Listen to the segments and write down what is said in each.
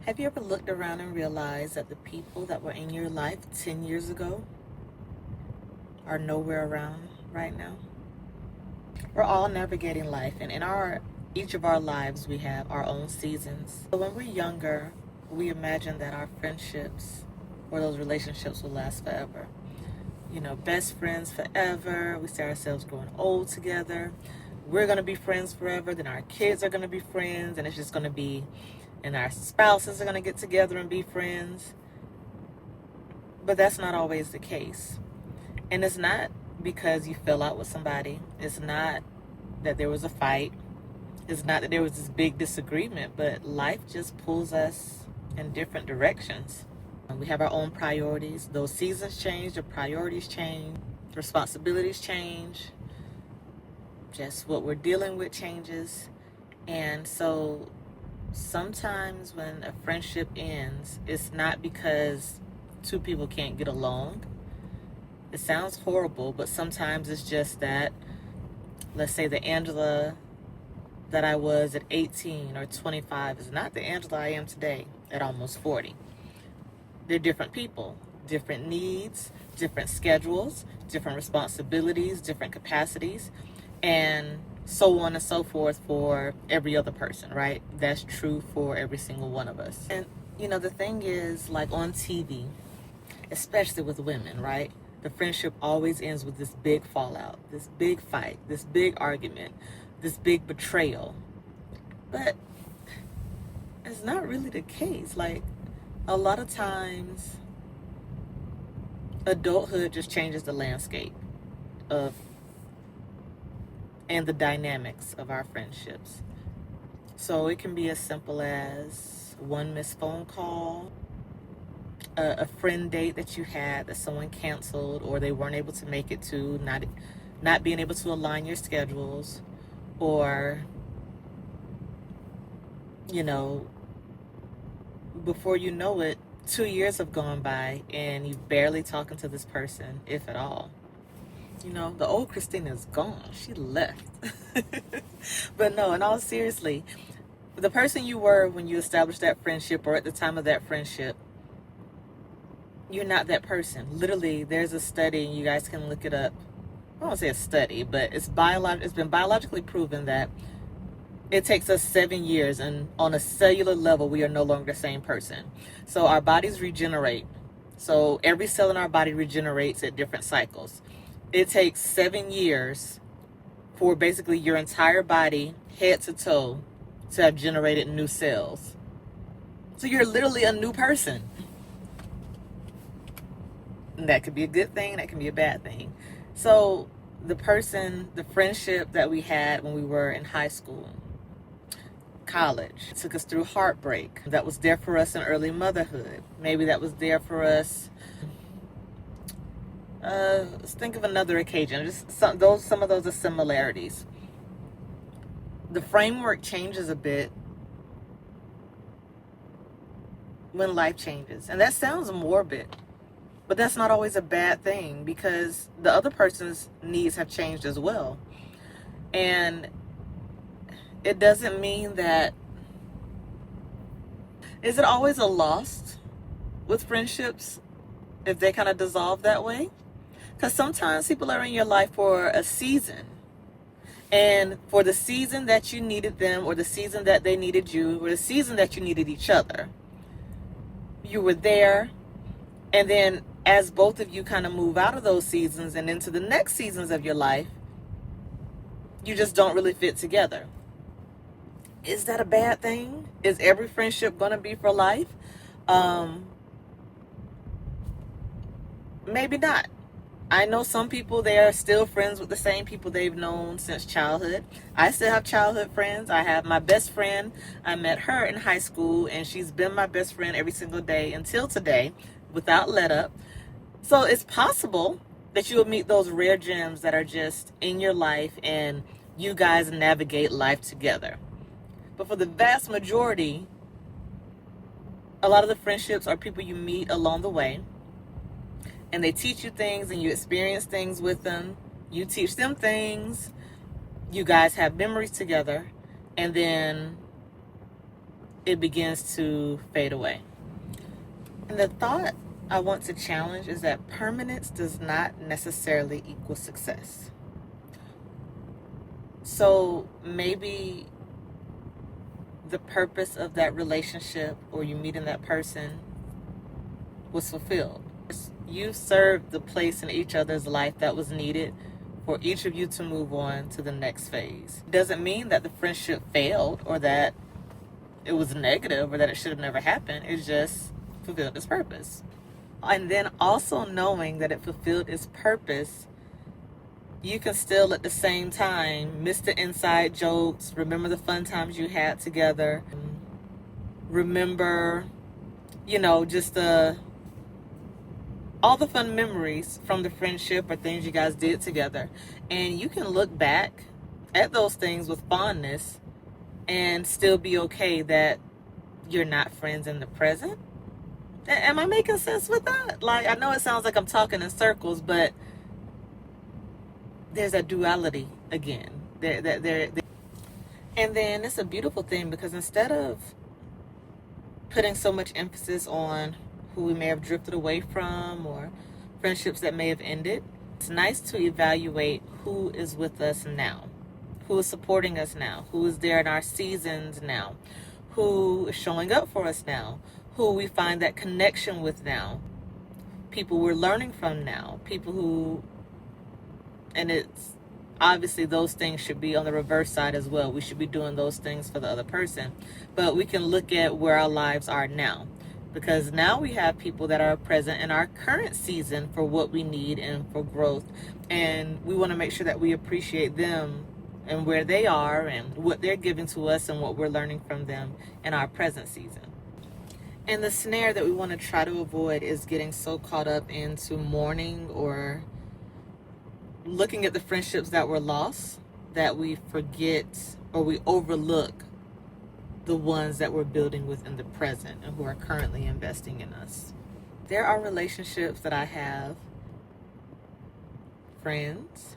Have you ever looked around and realized that the people that were in your life 10 years ago are nowhere around right now? We're all navigating life, and in our each of our lives we have our own seasons. So when we're younger, we imagine that our friendships or those relationships will last forever. You know, best friends forever. We see ourselves growing old together. We're going to be friends forever. Then our kids are going to be friends, and it's just going to be, and our spouses are going to get together and be friends. But that's not always the case. And it's not because you fell out with somebody. It's not that there was a fight. It's not that there was this big disagreement, but life just pulls us in different directions. We have our own priorities. Those seasons change, the priorities change, responsibilities change, just what we're dealing with changes. And so sometimes when a friendship ends, it's not because two people can't get along. It sounds horrible, but sometimes it's just that, let's say the Angela that I was at 18 or 25 is not the Angela I am today at almost 40. They're different people, different needs, different schedules, different responsibilities, different capacities, and so on and so forth for every other person, right? That's true for every single one of us. And, you know, the thing is, like on TV, especially with women, right? The friendship always ends with this big fallout, this big fight, this big argument, this big betrayal. But it's not really the case. Like, a lot of times, adulthood just changes the landscape of and the dynamics of our friendships. So it can be as simple as one missed phone call, a friend date that you had that someone canceled or they weren't able to make it to, not being able to align your schedules, or, you know, before you know it, 2 years have gone by and you've barely talking to this person, if at all. You know, the old Christina is gone. She left. But no, in all seriously, the person you were when you established that friendship or at the time of that friendship, you're not that person. Literally, there's a study, and you guys can look it up. I won't say a study, but it's been biologically proven that it takes us 7 years, and on a cellular level, we are no longer the same person. So our bodies regenerate. So every cell in our body regenerates at different cycles. It takes 7 years for basically your entire body, head to toe, to have generated new cells. So you're literally a new person. And that could be a good thing, that can be a bad thing. So the friendship that we had when we were in high school, college, took us through heartbreak. That was there for us in early motherhood. Maybe that was there for us. Let's think of another occasion. Just some of those are similarities. The framework changes a bit when life changes, and that sounds morbid, but that's not always a bad thing because the other person's needs have changed as well, and it doesn't mean that. Is it always a loss with friendships if they kind of dissolve that way? Because sometimes people are in your life for a season. And for the season that you needed them, or the season that they needed you, or the season that you needed each other, you were there. And then as both of you kind of move out of those seasons and into the next seasons of your life, you just don't really fit together. Is that a bad thing? Is every friendship going to be for life? Maybe not. I know some people, they are still friends with the same people they've known since childhood. I still have childhood friends. I have my best friend. I met her in high school, and she's been my best friend every single day until today, without let up. So it's possible that you will meet those rare gems that are just in your life and you guys navigate life together. But for the vast majority, a lot of the friendships are people you meet along the way. And they teach you things and you experience things with them. You teach them things. You guys have memories together. And then it begins to fade away. And the thought I want to challenge is that permanence does not necessarily equal success. So maybe the purpose of that relationship or you meeting that person was fulfilled. You served the place in each other's life that was needed for each of you to move on to the next phase. It doesn't mean that the friendship failed or that it was negative or that it should have never happened. It just fulfilled its purpose. And then also knowing that it fulfilled its purpose, you can still at the same time miss the inside jokes, remember the fun times you had together, remember, just all the fun memories from the friendship or things you guys did together. And you can look back at those things with fondness and still be okay that you're not friends in the present. Am I making sense with that? Like, I know it sounds like I'm talking in circles, but there's a duality again. And then it's a beautiful thing because instead of putting so much emphasis on who we may have drifted away from or friendships that may have ended, it's nice to evaluate who is with us now, who is supporting us now, who is there in our seasons now, who is showing up for us now, who we find that connection with now, people we're learning from now, people who, and it's obviously those things should be on the reverse side as well. We should be doing those things for the other person, but we can look at where our lives are now, because now we have people that are present in our current season for what we need and for growth, and we want to make sure that we appreciate them and where they are and what they're giving to us and what we're learning from them in our present season. And the snare that we want to try to avoid is getting so caught up into mourning or looking at the friendships that were lost that we forget or we overlook the ones that we're building within the present and who are currently investing in us. There are relationships that I have, friends,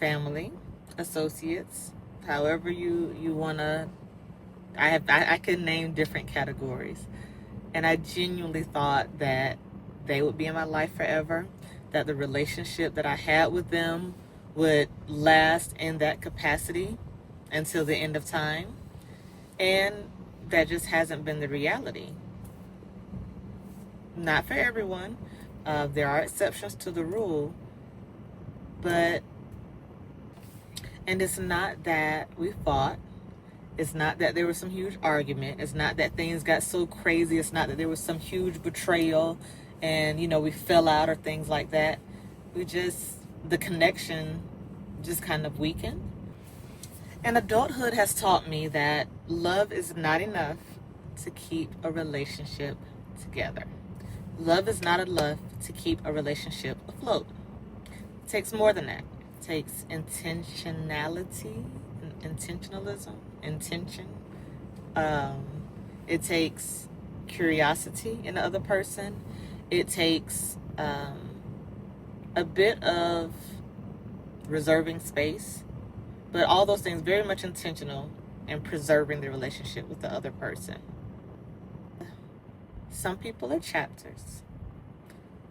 family, associates, however you want to. I can name different categories, and I genuinely thought that they would be in my life forever, that the relationship that I had with them would last in that capacity until the end of time, and that just hasn't been the reality. Not for everyone. There are exceptions to the rule, and it's not that we fought. It's not that there was some huge argument. It's not that things got so crazy. It's not that there was some huge betrayal and, we fell out or things like that. The connection just kind of weakened. And adulthood has taught me that love is not enough to keep a relationship together. Love is not enough to keep a relationship afloat. It takes more than that. It takes intentionalism. Intention. It takes curiosity in the other person. It takes a bit of reserving space, but all those things very much intentional in preserving the relationship with the other person. Some people are chapters.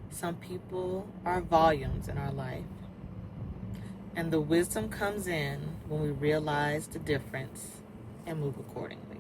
Some people are volumes in our life. And the wisdom comes in when we realize the difference and move accordingly.